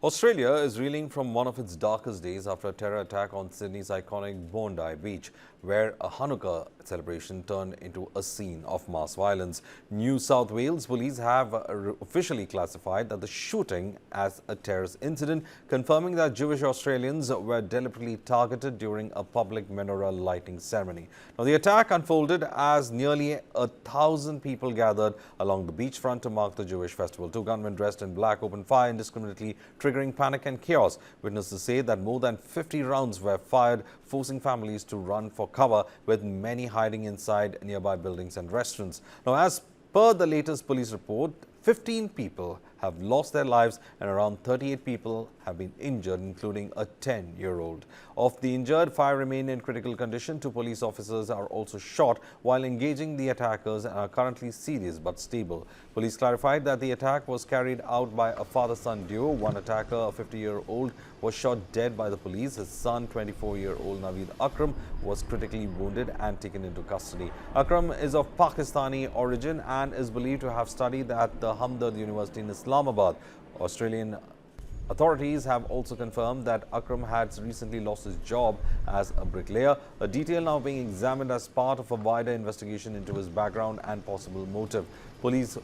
Australia is reeling from one of its darkest days after a terror attack on Sydney's iconic Bondi Beach, where a Hanukkah celebration turned into a scene of mass violence. New South Wales police have officially classified that the shooting as a terrorist incident, confirming that Jewish Australians were deliberately targeted during a public menorah lighting ceremony. Now, the attack unfolded as nearly 1,000 people gathered along the beachfront to mark the Jewish festival. Two gunmen dressed in black opened fire indiscriminately, triggering panic and chaos. Witnesses say that more than 50 rounds were fired, forcing families to run for cover, with many hiding inside nearby buildings and restaurants. Now, as per the latest police report, 15 people have lost their lives and around 38 people have been injured, including a 10-year-old. Of the injured, 5 remain in critical condition. 2 police officers are also shot while engaging the attackers and are currently serious but stable. Police clarified that the attack was carried out by a father-son duo. One attacker, a 50-year-old, was shot dead by the police. His son, 24-year-old Naveed Akram, was critically wounded and taken into custody. Akram is of Pakistani origin and is believed to have studied at the Hamdard University in Islamabad. Australian authorities have also confirmed that Akram had recently lost his job as a bricklayer, a detail now being examined as part of a wider investigation into his background and possible motive. Police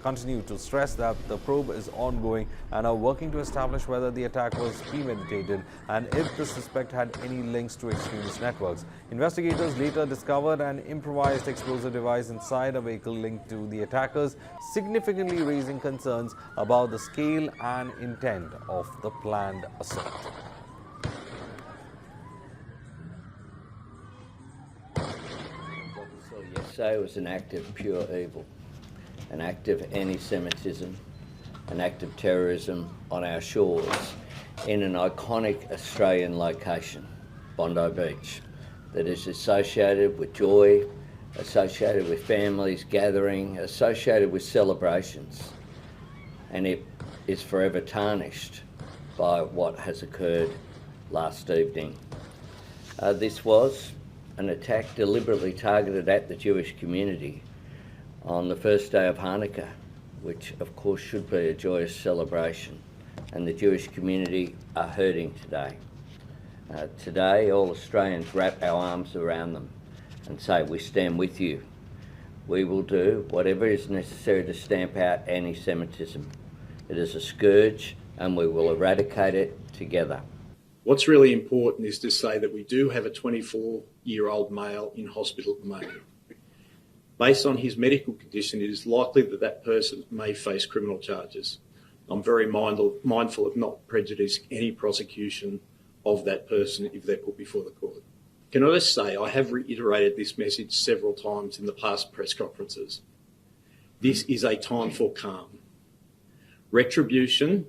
continue to stress that the probe is ongoing and are working to establish whether the attack was premeditated and if the suspect had any links to extremist networks. Investigators later discovered an improvised explosive device inside a vehicle linked to the attackers, significantly raising concerns about the scale and intent of the planned assault. What we saw yesterday was an act of pure evil. An act of anti-Semitism, an act of terrorism on our shores in an iconic Australian location, Bondi Beach, that is associated with joy, associated with families gathering, associated with celebrations, and it is forever tarnished by what has occurred last evening. This was an attack deliberately targeted at the Jewish community on the first day of Hanukkah, which of course should be a joyous celebration, and the Jewish community are hurting today. Today, all Australians wrap our arms around them and say, we stand with you. We will do whatever is necessary to stamp out anti-Semitism. It is a scourge and we will eradicate it together. What's really important is to say that we do have a 24-year-old male in hospital at the moment. Based on his medical condition, it is likely that that person may face criminal charges. I'm very mindful of not prejudicing any prosecution of that person if they're put before the court. Can I just say, I have reiterated this message several times in the past press conferences. This is a time for calm. Retribution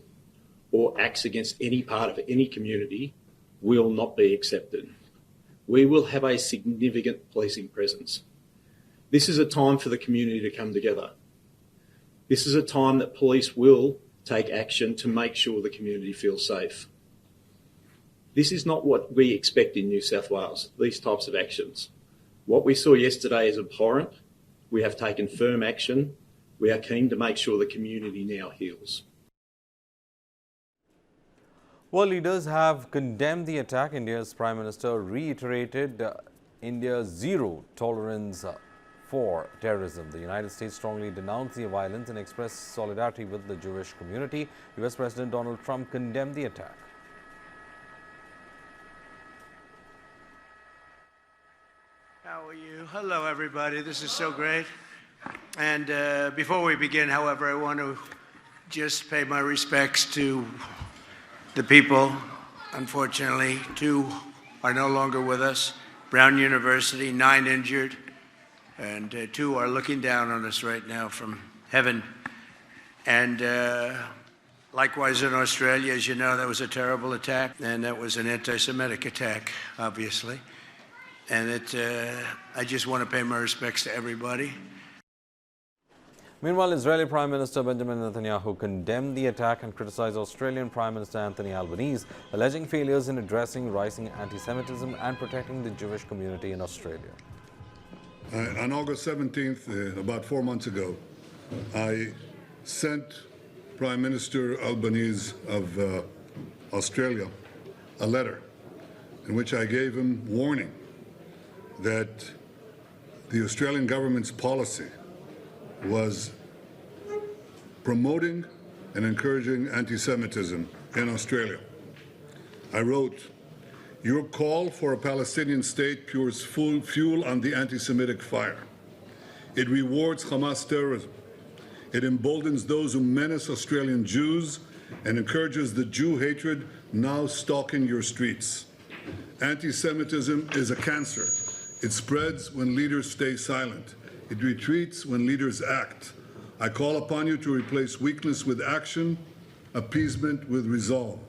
or acts against any part of any community will not be accepted. We will have a significant policing presence. This is a time for the community to come together. This is a time that police will take action to make sure the community feels safe. This is not what we expect in New South Wales, these types of actions. What we saw yesterday is abhorrent. We have taken firm action. We are keen to make sure the community now heals. World leaders have condemned the attack. India's Prime Minister reiterated India's zero tolerance for terrorism. The United States strongly denounced the violence and expressed solidarity with the Jewish community. US President Donald Trump condemned the attack. How are you? Hello, everybody. This is so great. And before we begin, however, I want to just pay my respects to the people. Unfortunately, 2 are no longer with us. Brown University, 9 injured. And 2 are looking down on us right now from heaven. And likewise in Australia, as you know, that was a terrible attack. And that was an anti-Semitic attack, obviously. And I just want to pay my respects to everybody. Meanwhile, Israeli Prime Minister Benjamin Netanyahu condemned the attack and criticized Australian Prime Minister Anthony Albanese, alleging failures in addressing rising anti-Semitism and protecting the Jewish community in Australia. On August 17th, about 4 months ago, I sent Prime Minister Albanese of Australia a letter in which I gave him warning that the Australian government's policy was promoting and encouraging anti-Semitism in Australia. I wrote, "Your call for a Palestinian state pours fuel on the anti-Semitic fire. It rewards Hamas terrorism. It emboldens those who menace Australian Jews and encourages the Jew hatred now stalking your streets. Anti-Semitism is a cancer. It spreads when leaders stay silent. It retreats when leaders act. I call upon you to replace weakness with action, appeasement with resolve."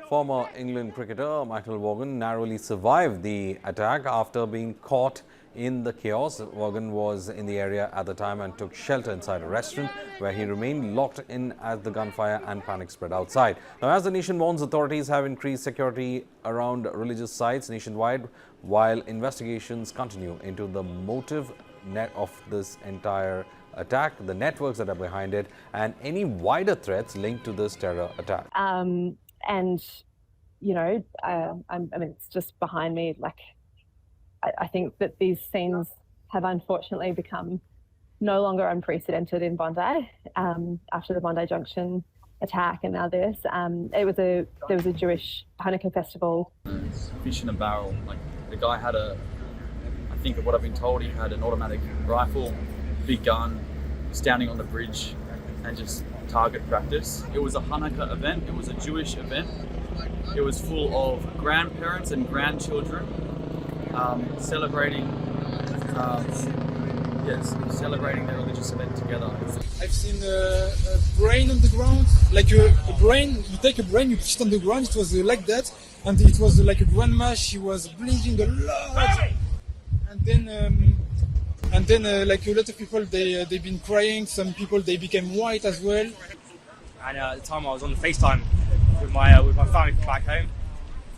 Former England cricketer Michael Vaughan narrowly survived the attack after being caught in the chaos. Vaughan was in the area at the time and took shelter inside a restaurant where he remained locked in as the gunfire and panic spread outside. Now, as the nation mourns, authorities have increased security around religious sites nationwide while investigations continue into the motive net of this entire attack, the networks that are behind it, and any wider threats linked to this terror attack. And, you know, I mean, it's just behind me. Like, I think that these scenes have unfortunately become no longer unprecedented in Bondi after the Bondi Junction attack and now this. There was a Jewish Hanukkah festival. Fish in a barrel. Like, the guy had I think of what I've been told, he had an automatic rifle, big gun, standing on the bridge and just target practice. It was a Hanukkah event. It was a Jewish event. It was full of grandparents and grandchildren celebrating their religious event together. I've seen a brain on the ground, like a brain. You take a brain, you put it on the ground. It was like that, and it was like a grandma. She was bleeding a lot, and then like a lot of people, they've been crying. Some people, they became white as well. And at the time I was on the FaceTime with my family from back home,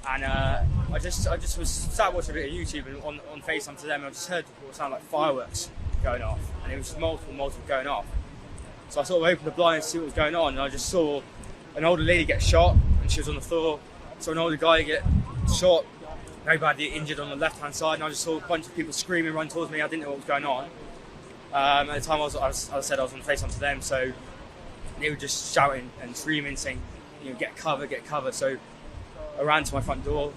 and I just was sat watching a bit of YouTube and on FaceTime to them, and I just heard what sounded like fireworks going off, and it was just multiple going off. So I sort of opened the blind to see what was going on, and I just saw an older lady get shot, and she was on the floor. Saw an older guy get shot, very badly injured on the left-hand side, and I just saw a bunch of people screaming, run towards me. I didn't know what was going on. At the time, as I said, I was on FaceTime to them, so they were just shouting and screaming, saying, you know, get cover. So I ran to my front door,